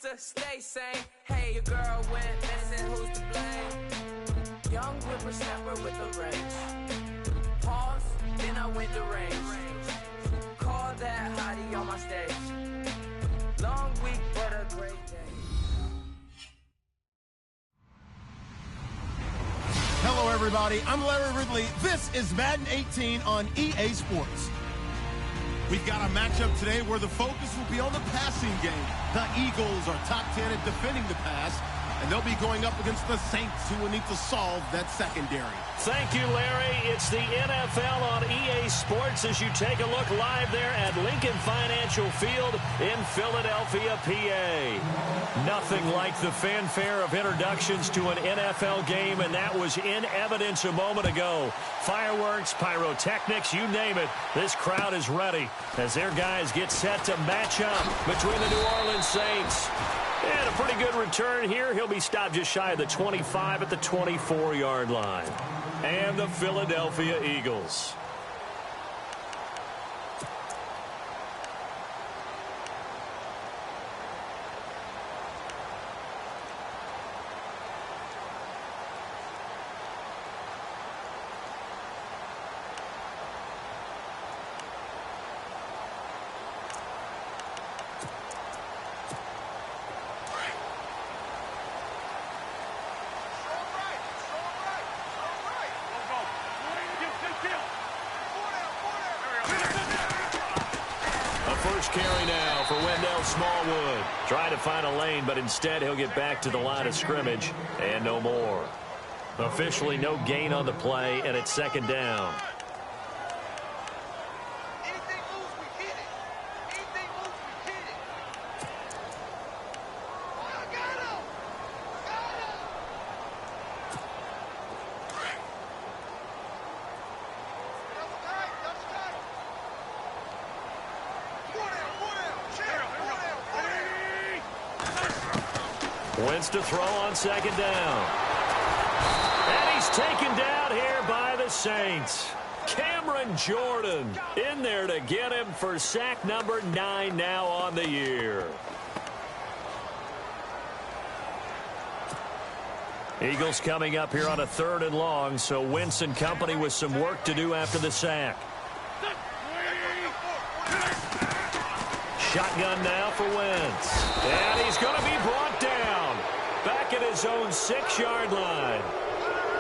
just to stay sane. Hey, your girl went missing, who's to blame? Young whippersnapper with a range. Pause, then I went to range. Call that hottie on my stage. Long week, but a great day. Hello, everybody. I'm Larry Ridley. This is Madden 18 on EA Sports. We've got a matchup today where the focus will be on the passing game. The Eagles are top 10 at defending the pass, and they'll be going up against the Saints, who will need to solve that secondary. Thank you, Larry. It's the NFL on EA Sports as you take a look live there at Lincoln Financial Field in Philadelphia, PA. Nothing like the fanfare of introductions to an NFL game, and that was in evidence a moment ago. Fireworks, pyrotechnics, you name it. This crowd is ready as their guys get set to match up between the New Orleans Saints. And a pretty good return here. He'll be stopped just shy of the 25 at the 24-yard line. And the Philadelphia Eagles. First carry now for Wendell Smallwood. Trying to find a lane, but instead he'll get back to the line of scrimmage and no more. Officially no gain on the play, and it's second down. Wentz to throw on second down. And he's taken down here by the Saints. Cameron Jordan in there to get him for sack number 9 now on the year. Eagles coming up here on a 3rd and long, so Wentz and company with some work to do after the sack. Shotgun now for Wentz. And he's going to be brought down. Back at his own 6-yard line.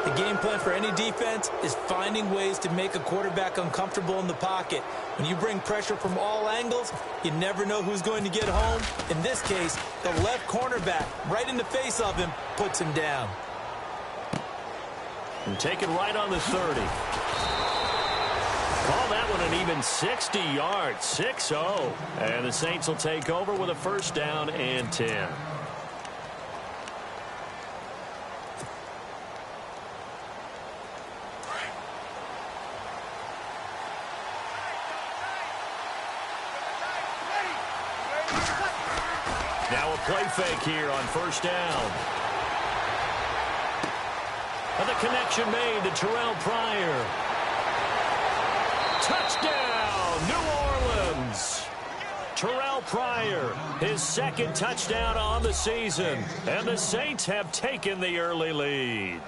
The game plan for any defense is finding ways to make a quarterback uncomfortable in the pocket. When you bring pressure from all angles, you never know who's going to get home. In this case, the left cornerback, right in the face of him, puts him down. And taken right on the 30. Call that one an even 60 yards, 6-0. And the Saints will take over with a first down and 10. Now a play fake here on first down. And the connection made to Terrell Pryor. Touchdown, New Orleans. Terrell Pryor, his 2nd touchdown on the season. And the Saints have taken the early lead.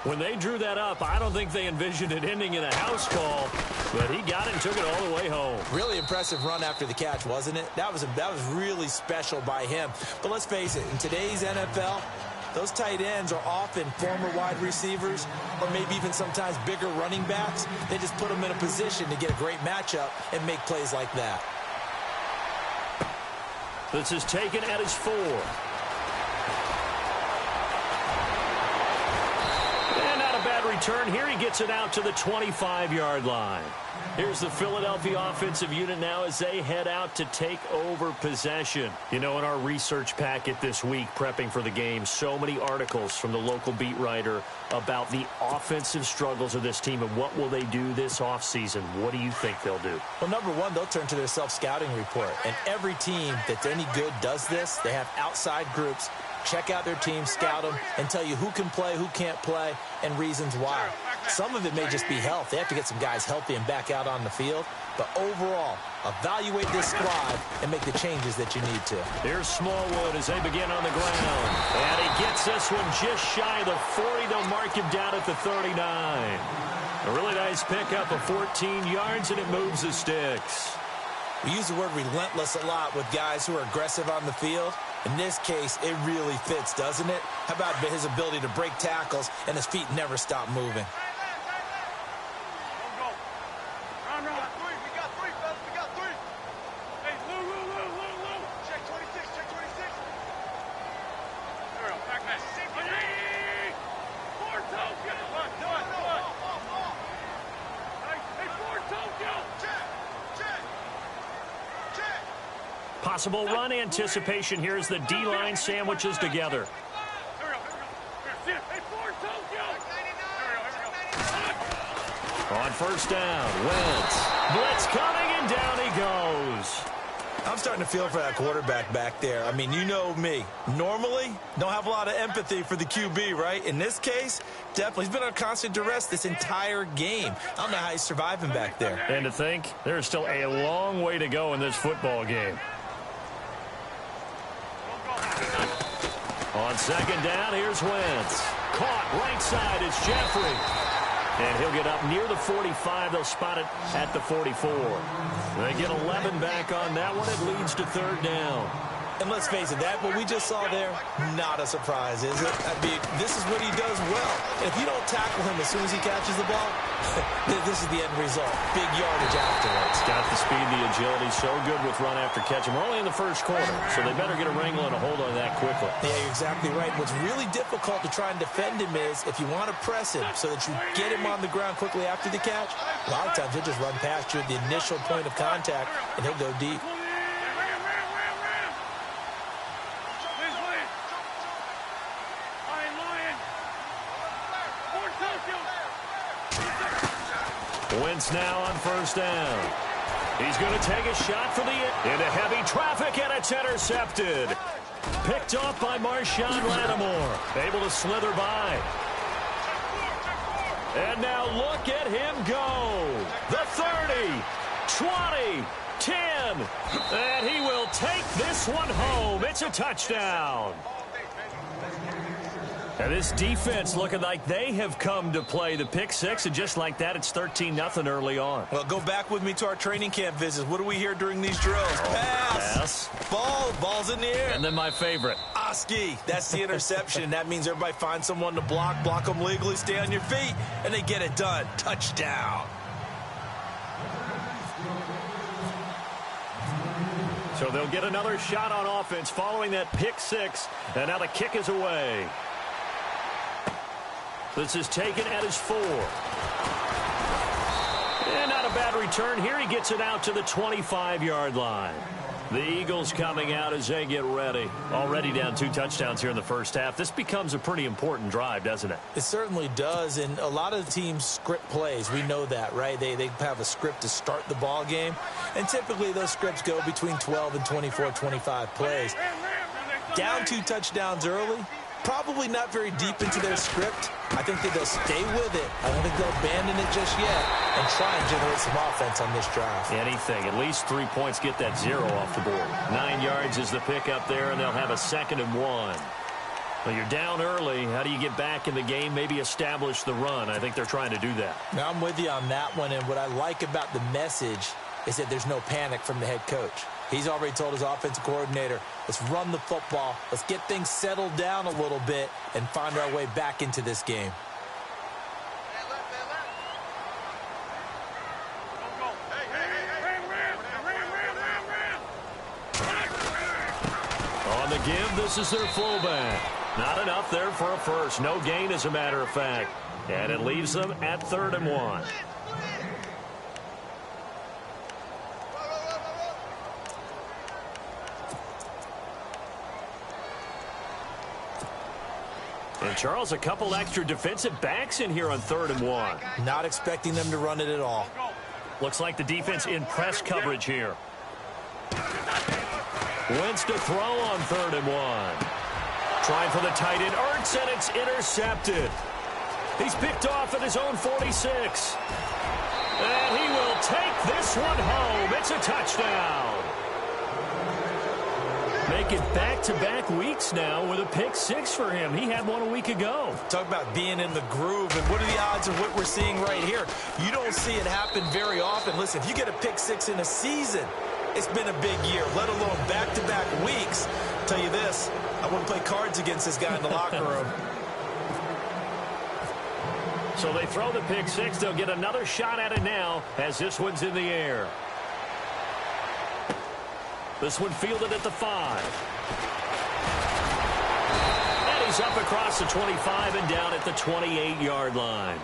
When they drew that up, I don't think they envisioned it ending in a house call, but he got it and took it all the way home. Really impressive run after the catch, wasn't it? That was really special by him. But let's face it, in today's NFL, those tight ends are often former wide receivers or maybe even sometimes bigger running backs. They just put them in a position to get a great matchup and make plays like that. This is taken at his 4. And not a bad return here. He gets it out to the 25-yard line. Here's the Philadelphia offensive unit now as they head out to take over possession. You know, in our research packet this week, prepping for the game, so many articles from the local beat writer about the offensive struggles of this team and what will they do this offseason. What do you think they'll do? Well, number one, they'll turn to their self-scouting report. And every team that's any good does this. They have outside groups check out their team, scout them, and tell you who can play, who can't play, and reasons why. Some of it may just be health. They have to get some guys healthy and back out on the field. But overall, evaluate this squad and make the changes that you need to. Here's Smallwood as they begin on the ground. And he gets this one just shy of the 40. They'll mark him down at the 39. A really nice pickup of 14 yards, and it moves the sticks. We use the word relentless a lot with guys who are aggressive on the field. In this case, it really fits, doesn't it? How about his ability to break tackles and his feet never stop moving? Possible run anticipation here as the D-line sandwiches together. On first down, Wentz. Blitz coming, and down he goes. I'm starting to feel for that quarterback back there. I mean, you know me. Normally, don't have a lot of empathy for the QB, right? In this case, definitely. He's been on constant duress this entire game. I don't know how he's surviving back there. And to think, there's still a long way to go in this football game. On second down, here's Wentz. Caught right side, it's Jeffrey. And he'll get up near the 45. They'll spot it at the 44. They get 11 back on that one. It leads to third down. And let's face it, that what we just saw there, not a surprise, is it? I mean, this is what he does well. And if you don't tackle him as soon as he catches the ball, this is the end result. Big yardage afterwards. Got the speed, the agility, so good with run after catch. And we're only in the first quarter, so they better get a wrangle and a hold on that quickly. Yeah, you're exactly right. What's really difficult to try and defend him is if you want to press him so that you get him on the ground quickly after the catch, a lot of times he'll just run past you at the initial point of contact, and he'll go deep. Wentz now on first down. He's going to take a shot for the into heavy traffic, and it's intercepted. Picked off by Marshawn Lattimore. Able to slither by. And now look at him go. The 30, 20, 10. And he will take this one home. It's a touchdown. And this defense looking like they have come to play. The pick six, and just like that, it's 13-0 early on. Well, go back with me to our training camp visits. What do we hear during these drills? Pass. Ball's in the air. And then my favorite. Oski. That's the interception. That means everybody finds someone to block them legally, stay on your feet, and they get it done. Touchdown. So they'll get another shot on offense following that pick six, and now the kick is away. This is taken at his 4. And not a bad return here. He gets it out to the 25-yard line. The Eagles coming out as they get ready. Already down 2 touchdowns here in the first half. This becomes a pretty important drive, doesn't it? It certainly does, and a lot of the teams script plays. We know that, right? They have a script to start the ball game, and typically those scripts go between 12 and 24, 25 plays. Down 2 touchdowns early, probably not very deep into their script. I think that they'll stay with it. I don't think they'll abandon it just yet and try and generate some offense on this drive. Anything. At least 3 points, get that 0 off the board. 9 yards is the pickup there, and they'll have a 2nd and 1. Well, you're down early. How do you get back in the game? Maybe establish the run. I think they're trying to do that. Now, I'm with you on that one, and what I like about the message is that there's no panic from the head coach. He's already told his offensive coordinator, let's run the football, let's get things settled down a little bit and find our way back into this game. On the give, this is their fullback. Not enough there for a first. No gain, as a matter of fact. And it leaves them at 3rd and 1. And, Charles, a couple extra defensive backs in here on 3rd and 1. Not expecting them to run it at all. Looks like the defense in press coverage here. Wentz to throw on 3rd and 1. Trying for the tight end, Ertz, and it's intercepted. He's picked off at his own 46. And he will take this one home. It's a touchdown. Make it back-to-back weeks now with a pick six for him. He had one a week ago. Talk about being in the groove, and what are the odds of what we're seeing right here? You don't see it happen very often. Listen, if you get a pick six in a season, it's been a big year, let alone back-to-back weeks. I'll tell you this, I wouldn't play cards against this guy in the locker room. So they throw the pick six. They'll get another shot at it now as this one's in the air. This one fielded at the 5. And he's up across the 25 and down at the 28-yard line.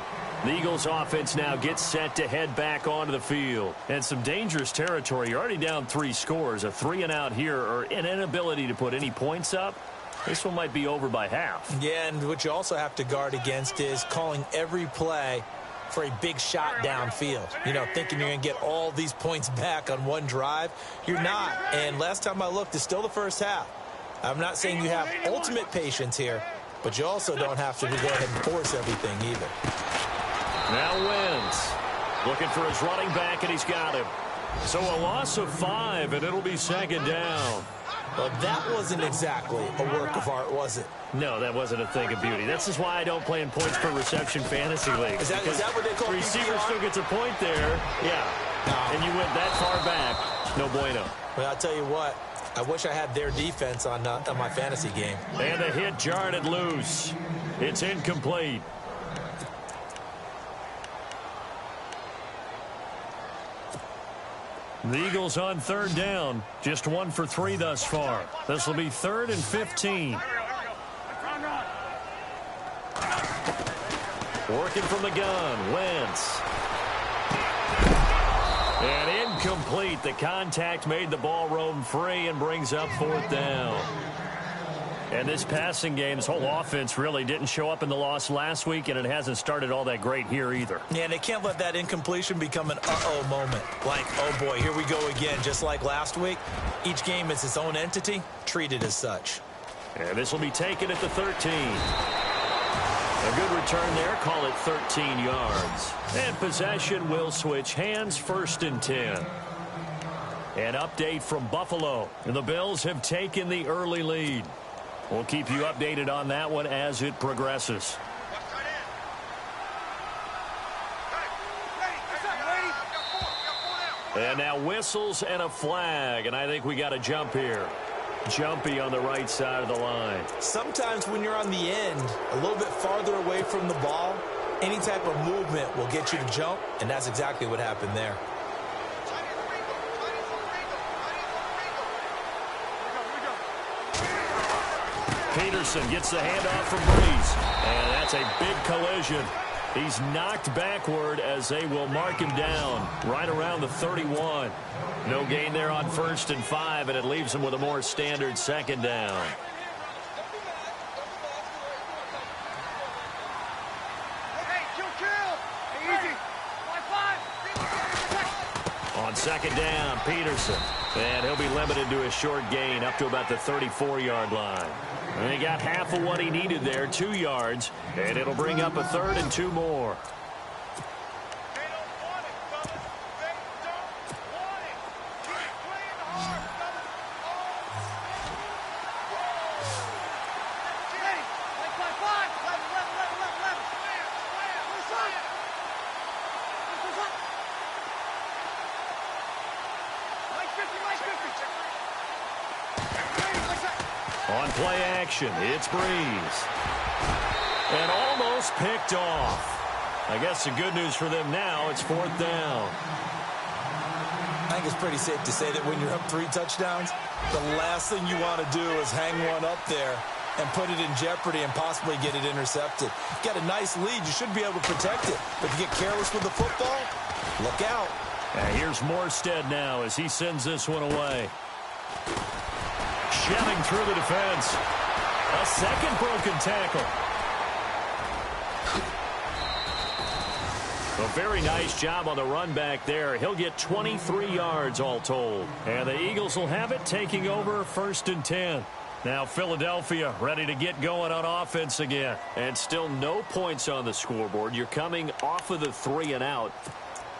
The Eagles offense now gets set to head back onto the field. And some dangerous territory. You're already down 3 scores. A 3-and-out here or an inability to put any points up. This one might be over by half. Yeah, and what you also have to guard against is calling every play for a big shot downfield. You know, thinking you're going to get all these points back on one drive. You're not. And last time I looked, it's still the first half. I'm not saying you have ultimate patience here, but you also don't have to go ahead and force everything either. Now Wentz looking for his running back, and he's got him. So a loss of 5, and it'll be second down. Well, that wasn't exactly a work of art, was it? No, that wasn't a thing of beauty. This is why I don't play in points per reception fantasy leagues. Is that what they call the receiver PPR? still gets a point there. Yeah. No. And you went that far back. No bueno. Well, I'll tell you what. I wish I had their defense on my fantasy game. And a hit jarred it loose. It's incomplete. The Eagles on third down. Just 1 for 3 thus far. This will be 3rd and 15. Working from the gun. Wentz. And incomplete. The contact made the ball roam free and brings up 4th down. And this passing game, this whole offense really didn't show up in the loss last week, and it hasn't started all that great here either. Yeah, and they can't let that incompletion become an uh-oh moment. Like, oh boy, here we go again. Just like last week, each game is its own entity, treated as such. And this will be taken at the 13. A good return there, call it 13 yards. And possession will switch hands, 1st and 10. An update from Buffalo. The Bills have taken the early lead. We'll keep you updated on that one as it progresses. And now whistles and a flag, and I think we got a jump here. Jumpy on the right side of the line. Sometimes when you're on the end, a little bit farther away from the ball, any type of movement will get you to jump, and that's exactly what happened there. Peterson gets the handoff from Breeze, and that's a big collision. He's knocked backward as they will mark him down right around the 31. No gain there on 1st and 5, and it leaves him with a more standard 2nd down. On 2nd down, Peterson. And he'll be limited to a short gain up to about the 34-yard line. And he got half of what he needed there, 2 yards. And it'll bring up a 3rd and 2 more. On play action, it's Breeze. And almost picked off. I guess the good news for them now, it's 4th down. I think it's pretty safe to say that when you're up 3 touchdowns, the last thing you want to do is hang one up there and put it in jeopardy and possibly get it intercepted. You got a nice lead. You should be able to protect it. But if you get careless with the football, look out. And here's Morstead now as he sends this one away. Shelling through the defense. A 2nd broken tackle. A very nice job on the run back there. He'll get 23 yards all told. And the Eagles will have it, taking over 1st and 10. Now Philadelphia ready to get going on offense again. And still no points on the scoreboard. You're coming off of the 3 and out.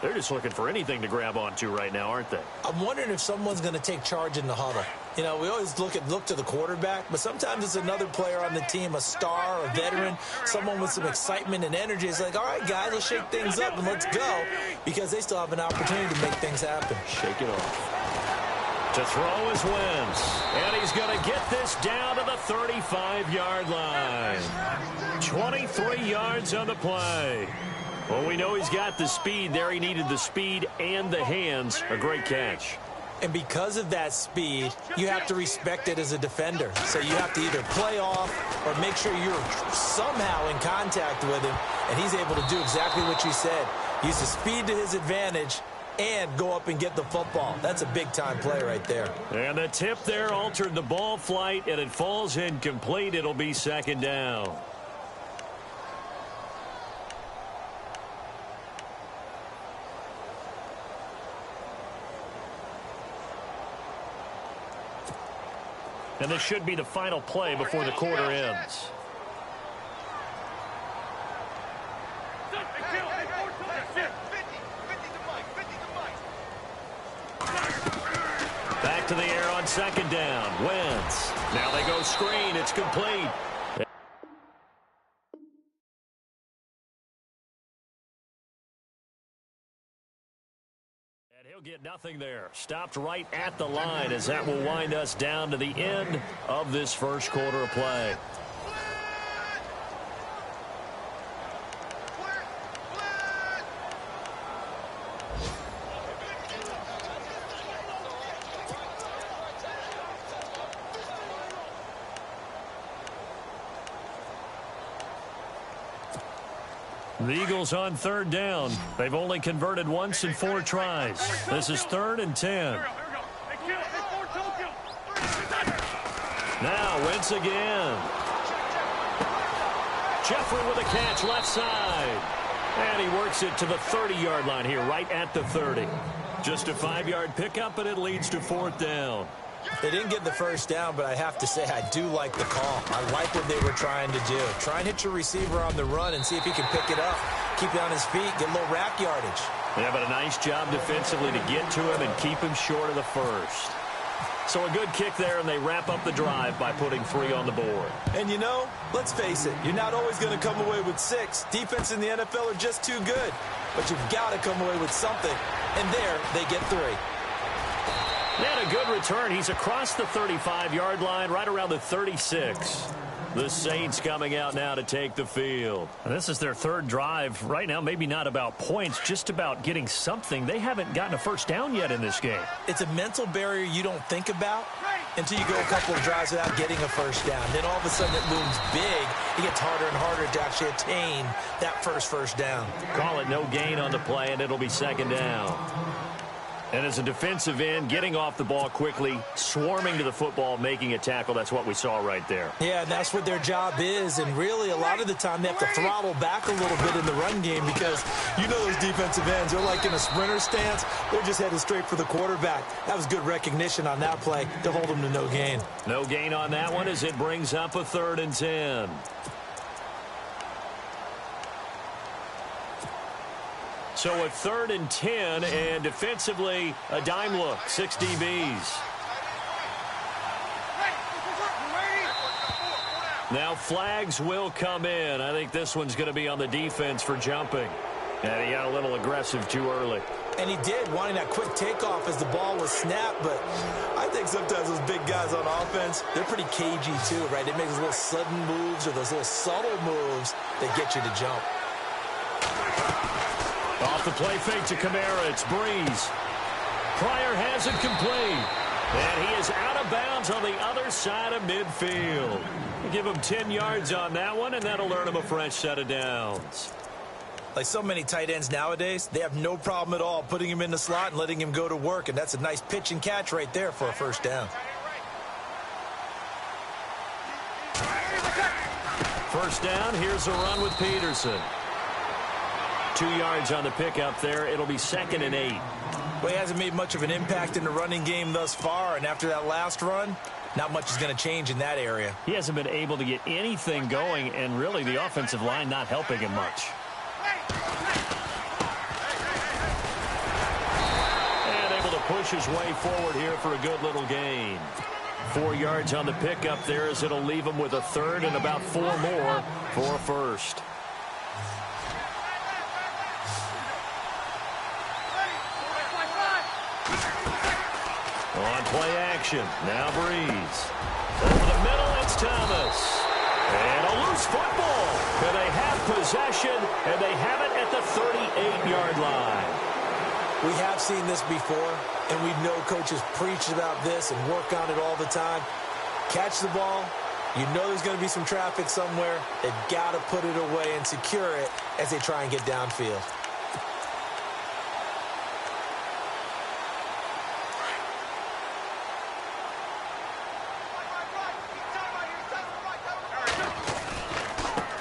They're just looking for anything to grab onto right now, aren't they? I'm wondering if someone's going to take charge in the huddle. You know, we always look to the quarterback, but sometimes it's another player on the team, a star, a veteran, someone with some excitement and energy. It's like, all right, guys, let's shake things up and let's go, because they still have an opportunity to make things happen. Shake it off. To throw is Wentz. And he's going to get this down to the 35-yard line. 23 yards on the play. Well, we know he's got the speed there. He needed the speed and the hands. A great catch. And because of that speed, you have to respect it as a defender. So you have to either play off or make sure you're somehow in contact with him, and he's able to do exactly what you said. Use the speed to his advantage and go up and get the football. That's a big-time play right there. And the tip there altered the ball flight, and it falls incomplete. It'll be second down. And this should be the final play before the quarter ends. Back to the air on second down. Wentz. Now they go screen. It's complete. He'll get nothing there. Stopped right at the line as that will wind us down to the end of this first quarter of play. The Eagles on third down. They've only converted once in 4 tries. This is 3rd and 10. Now Wentz again. Jeffrey with a catch left side. And he works it to the 30-yard line here, right at the 30. Just a 5-yard pickup, and it leads to 4th down. They didn't get the first down, but I have to say I do like the call. I like what they were trying to do. Try and hit your receiver on the run and see if he can pick it up. Keep it on his feet, get a little rack yardage. Yeah, but a nice job defensively to get to him and keep him short of the first. So a good kick there, and they wrap up the drive by putting 3 on the board. And you know, let's face it, you're not always going to come away with 6. Defense in the NFL are just too good. But you've got to come away with something. And there, they get 3. And a good return. He's across the 35-yard line, right around the 36. The Saints coming out now to take the field. And this is their 3rd drive. Right now, maybe not about points, just about getting something. They haven't gotten a first down yet in this game. It's a mental barrier you don't think about until you go a couple of drives without getting a first down. Then all of a sudden it looms big. It gets harder and harder to actually attain that first down. Call it no gain on the play, and it'll be 2nd down. And as a defensive end, getting off the ball quickly, swarming to the football, making a tackle, that's what we saw right there. Yeah, and that's what their job is. And really, a lot of the time, they have to throttle back a little bit in the run game because you know those defensive ends, they're like in a sprinter stance. They're just headed straight for the quarterback. That was good recognition on that play to hold them to no gain. No gain on that one as it brings up a 3rd and 10. So a 3rd and 10, and defensively, a dime look, 6 DBs. Now flags will come in. I think this one's going to be on the defense for jumping. And he got a little aggressive too early. And he did, wanting that quick takeoff as the ball was snapped. But I think sometimes those big guys on offense, they're pretty cagey too, right? They make those little sudden moves or those little subtle moves that get you to jump. Off the play fake to Kamara, it's Breeze. Pryor has it complete. And he is out of bounds on the other side of midfield. Give him 10 yards on that one, and that'll earn him a fresh set of downs. Like so many tight ends nowadays, they have no problem at all putting him in the slot and letting him go to work. And that's a nice pitch and catch right there for a first down. First down, here's a run with Peterson. 2 yards on the pickup there. It'll be 2nd and 8. Well, he hasn't made much of an impact in the running game thus far, and after that last run, not much is going to change in that area. He hasn't been able to get anything going, and really the offensive line not helping him much. And able to push his way forward here for a good little gain. 4 yards on the pickup there as it'll leave him with a third and about 4 more for a first. On play action, now Breeze. Over the middle, it's Thomas. And a loose football. And they have possession, and they have it at the 38-yard line. We have seen this before, and we know coaches preach about this and work on it all the time. Catch the ball. You know there's going to be some traffic somewhere. They've got to put it away and secure it as they try and get downfield.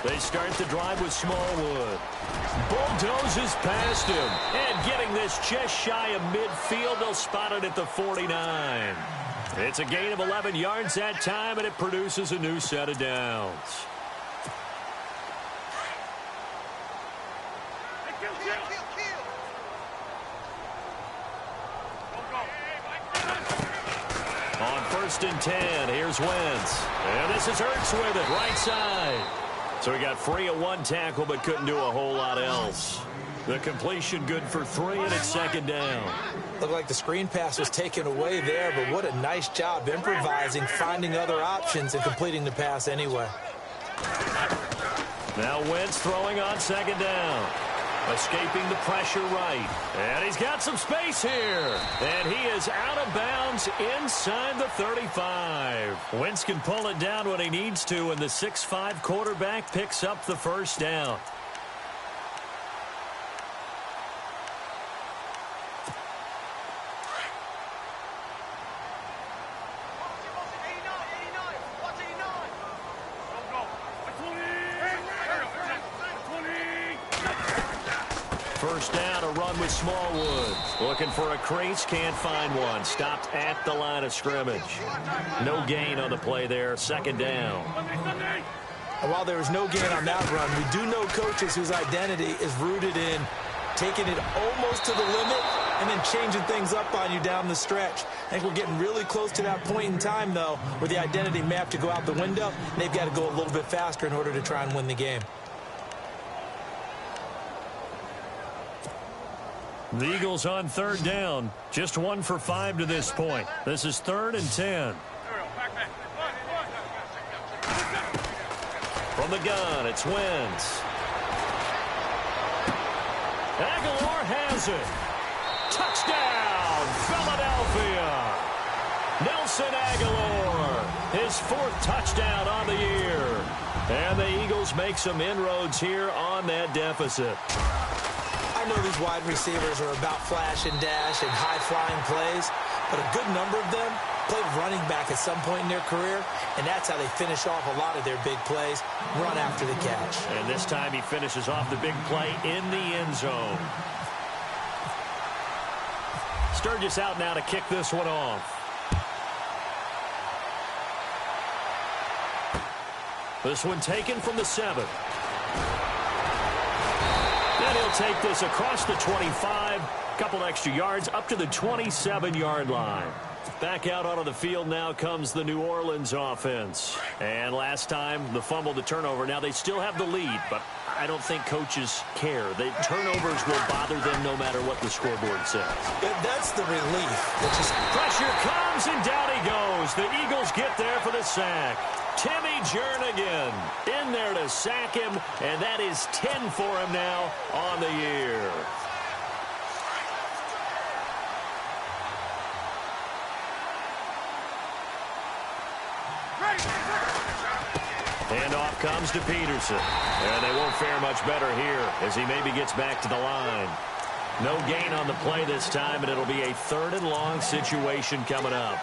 They start the drive with Smallwood. Bulldozes past him. And getting this just shy of midfield, they'll spot it at the 49. It's a gain of 11 yards that time, and it produces a new set of downs. On 1st and 10, here's Wentz. And this is Ertz with it, right side. So he got free of 1 tackle, but couldn't do a whole lot else. The completion good for 3, and it's 2nd down. Looked like the screen pass was taken away there, but what a nice job improvising, finding other options, and completing the pass anyway. Now Wentz throwing on 2nd down. Escaping the pressure right. And he's got some space here. And he is out of bounds inside the 35. Wentz can pull it down when he needs to, and the 6'5" quarterback picks up the 1st down. First down, a run with Smallwood. Looking for a crease, can't find one. Stopped at the line of scrimmage. No gain on the play there, 2nd down. And while there was no gain on that run, we do know coaches whose identity is rooted in taking it almost to the limit and then changing things up on you down the stretch. I think we're getting really close to that point in time, though, where the identity may have to go out the window, and they've got to go a little bit faster in order to try and win the game. The Eagles on 3rd down. Just 1 for 5 to this point. This is 3rd and 10. From the gun, it's Wentz. Aguilar has it. Touchdown, Philadelphia. Nelson Aguilar, his 4th touchdown on the year. And the Eagles make some inroads here on that deficit. I know these wide receivers are about flash and dash and high-flying plays, but a good number of them played running back at some point in their career, and that's how they finish off a lot of their big plays, run after the catch. And this time he finishes off the big play in the end zone. Sturgis out now to kick this one off. This one taken from the 7. And he'll take this across the 25, couple extra yards up to the 27-yard line. Back out onto the field now comes the New Orleans offense. And last time, the fumble, the turnover. Now they still have the lead, but I don't think coaches care. The turnovers will bother them no matter what the scoreboard says. That's the relief. Pressure comes, and down he goes. The Eagles get there for the sack. Timmy Jernigan in there to sack him, and that is 10 for him now on the year. And off comes to Peterson. And they won't fare much better here as he maybe gets back to the line. No gain on the play this time, and it'll be a 3rd and long situation coming up.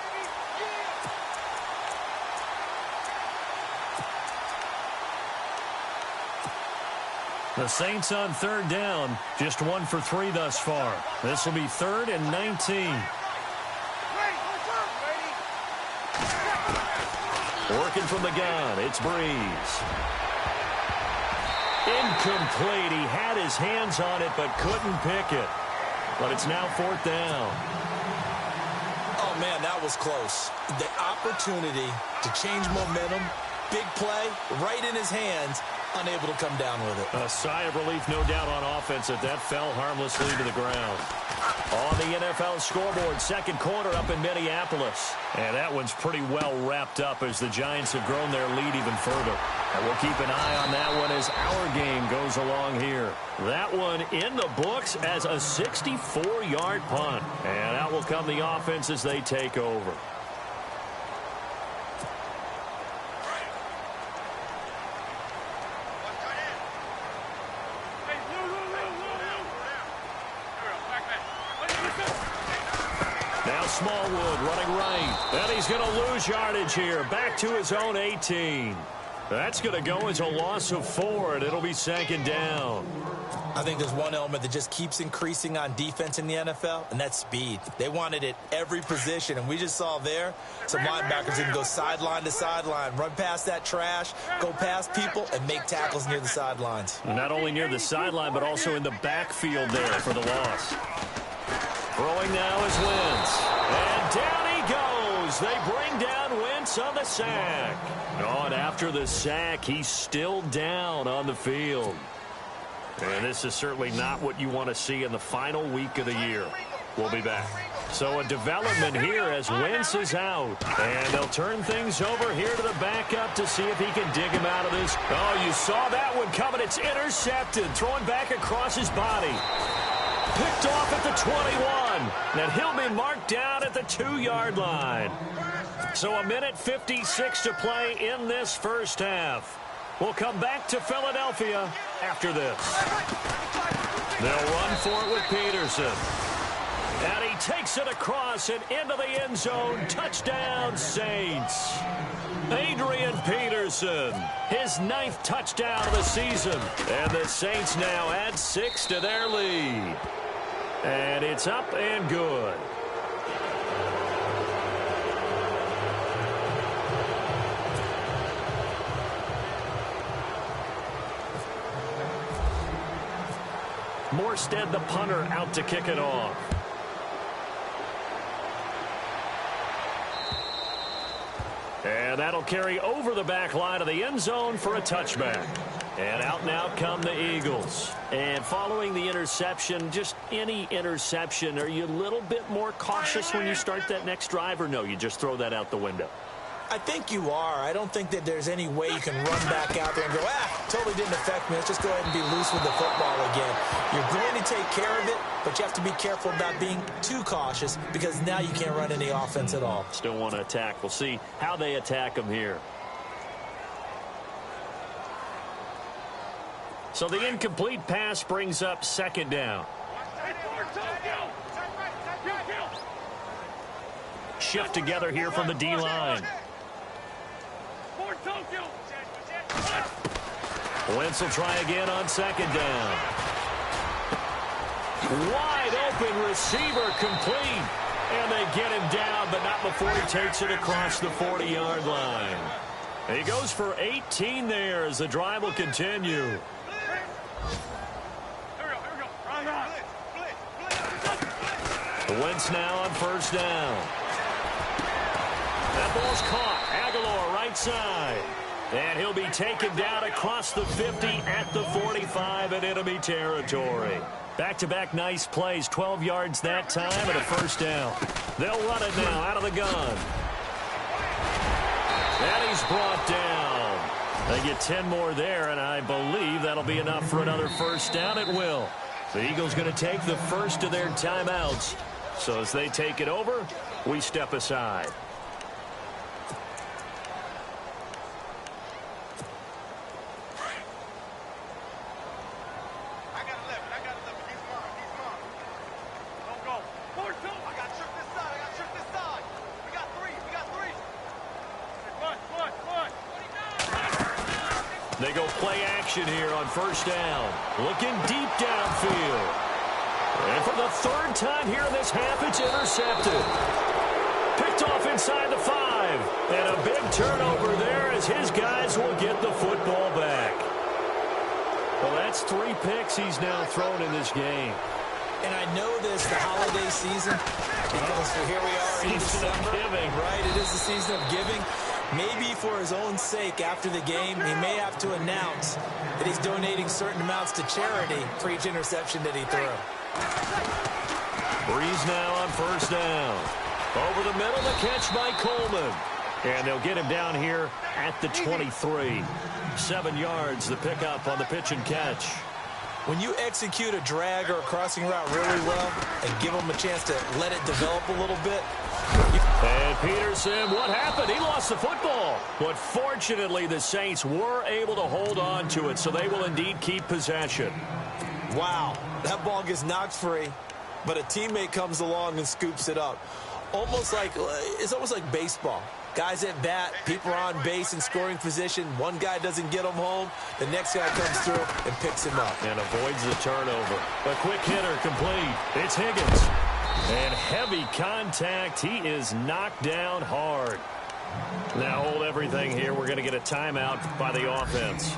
The Saints on 3rd down, just 1 for 3 thus far. This will be 3rd and 19. Working from the gun, it's Breeze. Incomplete. He had his hands on it but couldn't pick it. But it's now 4th down. Oh, man, that was close. The opportunity to change momentum, big play, right in his hands, unable to come down with it. A sigh of relief, no doubt, on offense that fell harmlessly to the ground. On the NFL scoreboard, second quarter up in Minneapolis. And that one's pretty well wrapped up as the Giants have grown their lead even further. And we'll keep an eye on that one as our game goes along here. That one in the books as a 64-yard punt. And out will come the offense as they take over. Now Smallwood running right. And he's going to lose yardage here. Back to his own 18. That's going to go as a loss of 4, and it'll be 2nd down. I think there's one element that just keeps increasing on defense in the NFL, and that's speed. They want it at every position, and we just saw there some linebackers that can go sideline to sideline, run past that trash, go past people, and make tackles near the sidelines. Not only near the sideline, but also in the backfield there for the loss. Throwing now is Wentz. And down he goes. They bring down Wentz on the sack. Oh, and after the sack, he's still down on the field. And this is certainly not what you want to see in the final week of the year. We'll be back. So a development here as Wentz is out. And they'll turn things over here to the backup to see if he can dig him out of this. Oh, you saw that one coming. It's intercepted. Throwing back across his body. Picked off at the 21. And he'll be marked down at the 2-yard line. So a minute 56 to play in this first half. We'll come back to Philadelphia after this. They'll run for it with Peterson. And he takes it across and into the end zone. Touchdown, Saints. Adrian Peterson, his 9th touchdown of the season. And the Saints now add 6 to their lead. And it's up and good. Morstead, the punter, out to kick it off. And that'll carry over the back line of the end zone for a touchback. And out now come the Eagles. And following the interception, just any interception, are you a little bit more cautious when you start that next drive, or no, you just throw that out the window? I think you are. I don't think that there's any way you can run back out there and go, totally didn't affect me. Let's just go ahead and be loose with the football again. You're going to take care of it, but you have to be careful about being too cautious because now you can't run any offense at all. Still want to attack. We'll see how they attack them here. So the incomplete pass brings up 2nd down. Shift together here from the D-line. Wentz will try again on 2nd down. Wide open receiver complete. And they get him down, but not before he takes it across the 40-yard line. And he goes for 18 there as the drive will continue. Wentz now on 1st down. That ball's caught. Aguilar right side. And he'll be taken down across the 50 at the 45 in enemy territory. Back-to-back nice plays. 12 yards that time and a 1st down. They'll run it now out of the gun. And he's brought down. They get 10 more there, and I believe that'll be enough for another 1st down. It will. The Eagles going to take the first of their timeouts. So as they take it over, we step aside. They go play action here on 1st down. Looking deep downfield. And for the 3rd time here in this half, it's intercepted. Picked off inside the 5. And a big turnover there as his guys will get the football back. Well, that's 3 picks he's now thrown in this game. And I know this, the holiday season, because here we are in December. Giving. Right, it is the season of giving. Maybe for his own sake, after the game, he may have to announce that he's donating certain amounts to charity for each interception that he threw. Breeze now on first down. Over the middle, the catch by Coleman. And they'll get him down here at the 23. 7 yards, the pickup on the pitch and catch. When you execute a drag or a crossing route really well and give him a chance to let it develop a little bit. And Peterson, what happened? He lost the football. But fortunately, the Saints were able to hold on to it, so they will indeed keep possession. Wow, that ball gets knocked free, but a teammate comes along and scoops it up. It's almost like baseball. Guys at bat, people are on base in scoring position. One guy doesn't get him home. The next guy comes through and picks him up. And avoids the turnover. A quick hitter complete. It's Higgins. And heavy contact. He is knocked down hard. Now hold everything here. We're going to get a timeout by the offense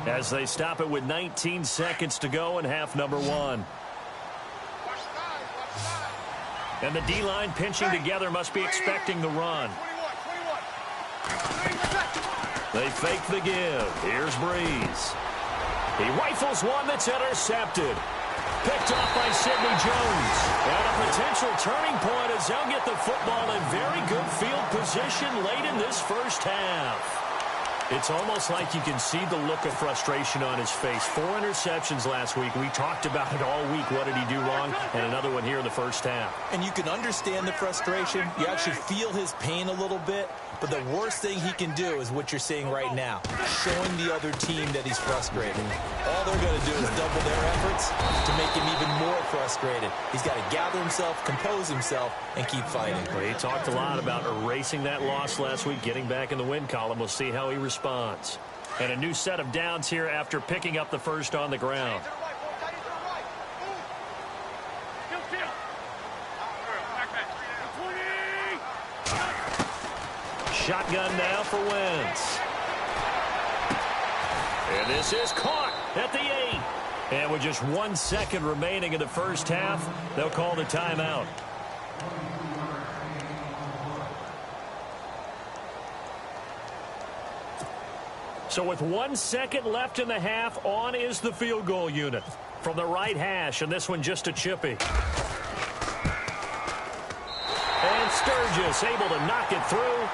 as they stop it with 19 seconds to go in half number 1. And the D-line pinching together must be expecting the run. They fake the give. Here's Breeze. He rifles one that's intercepted. Picked off by Sidney Jones. And a potential turning point as they'll get the football in very good field position late in this first half. It's almost like you can see the look of frustration on his face. 4 interceptions last week. We talked about it all week. What did he do wrong? And another one here in the first half. And you can understand the frustration. You actually feel his pain a little bit. But the worst thing he can do is what you're seeing right now, showing the other team that he's frustrated. All they're going to do is double their efforts to make him even more frustrated. He's got to gather himself, compose himself, and keep fighting. Well, he talked a lot about erasing that loss last week, getting back in the win column. We'll see how he responds. And a new set of downs here after picking up the first on the ground. Shotgun now for Wentz. And this is caught at the 8. And with just 1 second remaining in the first half, they'll call the timeout. So with 1 second left in the half, on is the field goal unit from the right hash, and this one just a chippy. And Sturgis able to knock it through.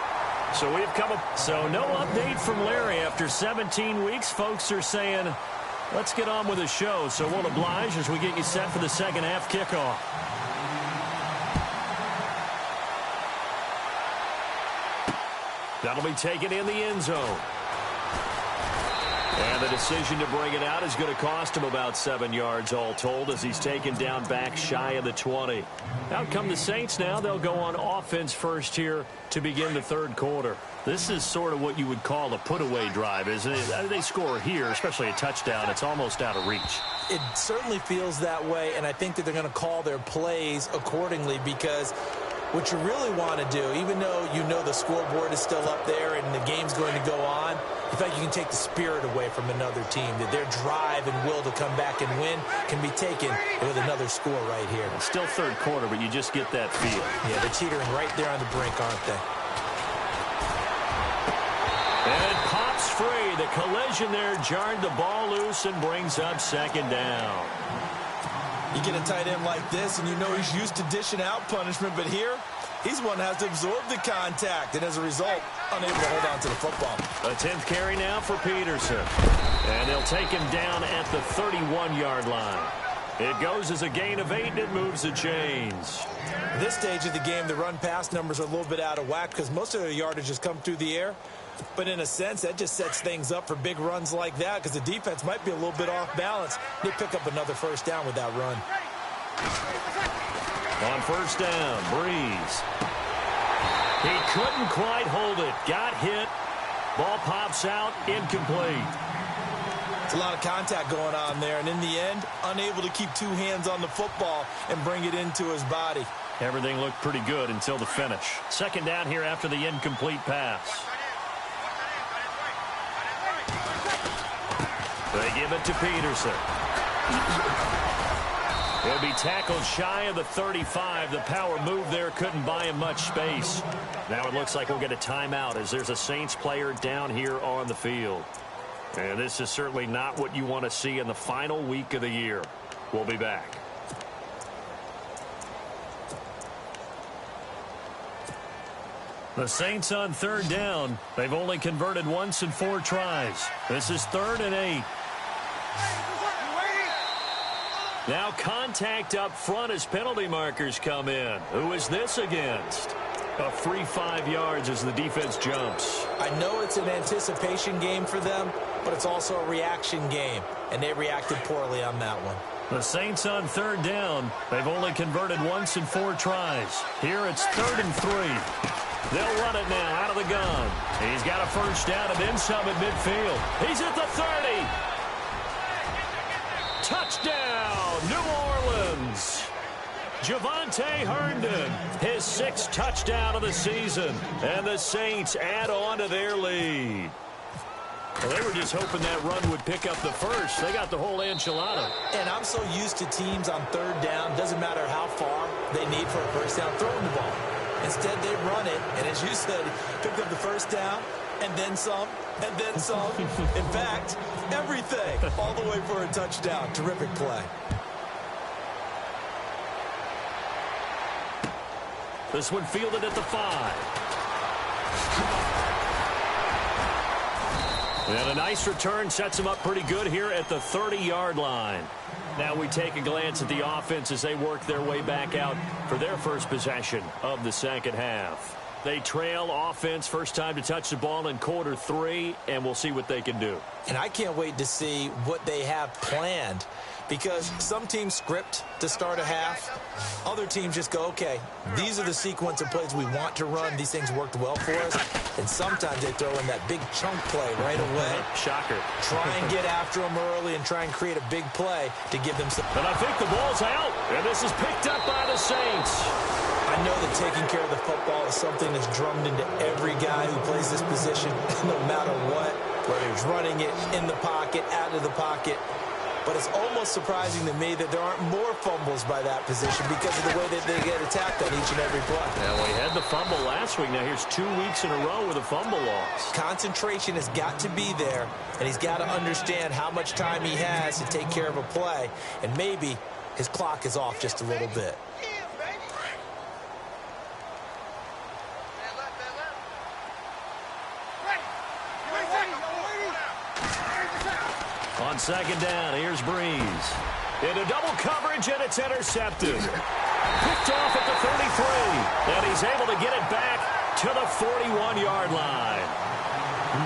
So we've come up. So no update from Larry after 17 weeks. Folks are saying, let's get on with the show. So we'll oblige as we get you set for the second half kickoff. That'll be taken in the end zone. And the decision to bring it out is going to cost him about 7 yards all told as he's taken down back shy of the 20. Out come the Saints now. They'll go on offense first here to begin the third quarter. This is sort of what you would call a put-away drive, isn't it? They score here, especially a touchdown. It's almost out of reach. It certainly feels that way, and I think that they're going to call their plays accordingly because what you really want to do, even though you know the scoreboard is still up there and the game's going to go on, in fact, you can take the spirit away from another team, that their drive and will to come back and win can be taken with another score right here. It's still third quarter, but you just get that feel. Yeah, they're teetering right there on the brink, aren't they? And it pops free. The collision there jarred the ball loose and brings up second down. You get a tight end like this, and you know he's used to dishing out punishment, but here, he's one that has to absorb the contact, and as a result, unable to hold on to the football. A 10th carry now for Peterson. And they'll take him down at the 31-yard line. It goes as a gain of 8, and it moves the chains. At this stage of the game, the run-pass numbers are a little bit out of whack because most of their yardage has come through the air. But in a sense, that just sets things up for big runs like that because the defense might be a little bit off balance. They pick up another first down with that run. On first down, Breeze. He couldn't quite hold it. Got hit. Ball pops out. Incomplete. It's a lot of contact going on there, and in the end, unable to keep two hands on the football and bring it into his body. Everything looked pretty good until the finish. Second down here after the incomplete pass. They give it to Peterson. He'll be tackled shy of the 35. The power move there couldn't buy him much space. Now it looks like we'll get a timeout as there's a Saints player down here on the field. And this is certainly not what you want to see in the final week of the year. We'll be back. The Saints on third down. They've only converted once in 4 tries. This is 3rd and 8. Now contact up front as penalty markers come in. Who is this against? A free 5 yards as the defense jumps. I know it's an anticipation game for them, but it's also a reaction game, and they reacted poorly on that one. The Saints on third down. They've only converted once in 4 tries. Here it's 3rd and 3. They'll run it now out of the gun. He's got a first down and then some at midfield. He's at the 30. Touchdown, New Orleans. Javonte Herndon, his 6th touchdown of the season. And the Saints add on to their lead. Well, they were just hoping that run would pick up the first. They got the whole enchilada. And I'm so used to teams on third down, doesn't matter how far they need for a first down, throwing the ball. Instead, they run it, and as you said, picked up the first down, and then some, and then some. In fact, everything, all the way for a touchdown. Terrific play. This one fielded at the 5. And a nice return sets him up pretty good here at the 30-yard line. Now we take a glance at the offense as they work their way back out for their first possession of the second half. They trail offense first time to touch the ball in quarter 3, and we'll see what they can do. And I can't wait to see what they have planned, because some teams script to start a half. Other teams just go, okay, these are the sequence of plays we want to run. These things worked well for us. And sometimes they throw in that big chunk play right away. Shocker. Try and get after them early and try and create a big play to give them some. And I think the ball's out, and this is picked up by the Saints. I know that taking care of the football is something that's drummed into every guy who plays this position, no matter what, whether he's running it in the pocket, out of the pocket. But it's almost surprising to me that there aren't more fumbles by that position because of the way that they get attacked on each and every play. Now, we had the fumble last week. Now, here's 2 weeks in a row with a fumble loss. Concentration has got to be there, and he's got to understand how much time he has to take care of a play, and maybe his clock is off just a little bit. On second down, here's Breeze. Into double coverage, and it's intercepted. Picked off at the 33, and he's able to get it back to the 41-yard line.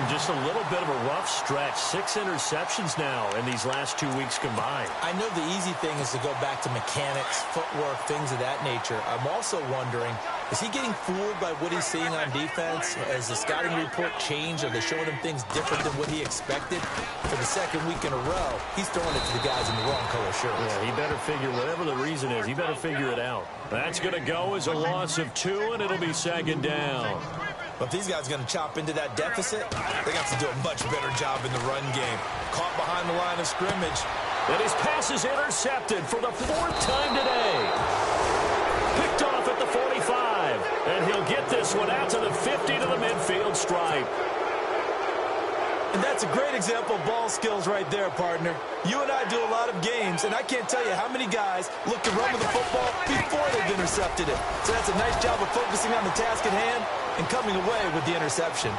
Just a little bit of a rough stretch. 6 interceptions now in these last 2 weeks combined. I know the easy thing is to go back to mechanics, footwork, things of that nature. I'm also wondering, is he getting fooled by what he's seeing on defense? Has the scouting report changed? Are they showing him things different than what he expected? For the second week in a row, he's throwing it to the guys in the wrong color shirts. Yeah, he better figure, whatever the reason is, he better figure it out. That's going to go as a loss of 2, and it'll be second down. But if these guys are going to chop into that deficit, they got to do a much better job in the run game. Caught behind the line of scrimmage. And his pass is intercepted for the 4th time today. Picked off at the 45. And he'll get this one out to the 50 to the midfield stripe. And that's a great example of ball skills right there, partner. You and I do a lot of games, and I can't tell you how many guys look to run with the football before they've intercepted it. So that's a nice job of focusing on the task at hand and coming away with the interception.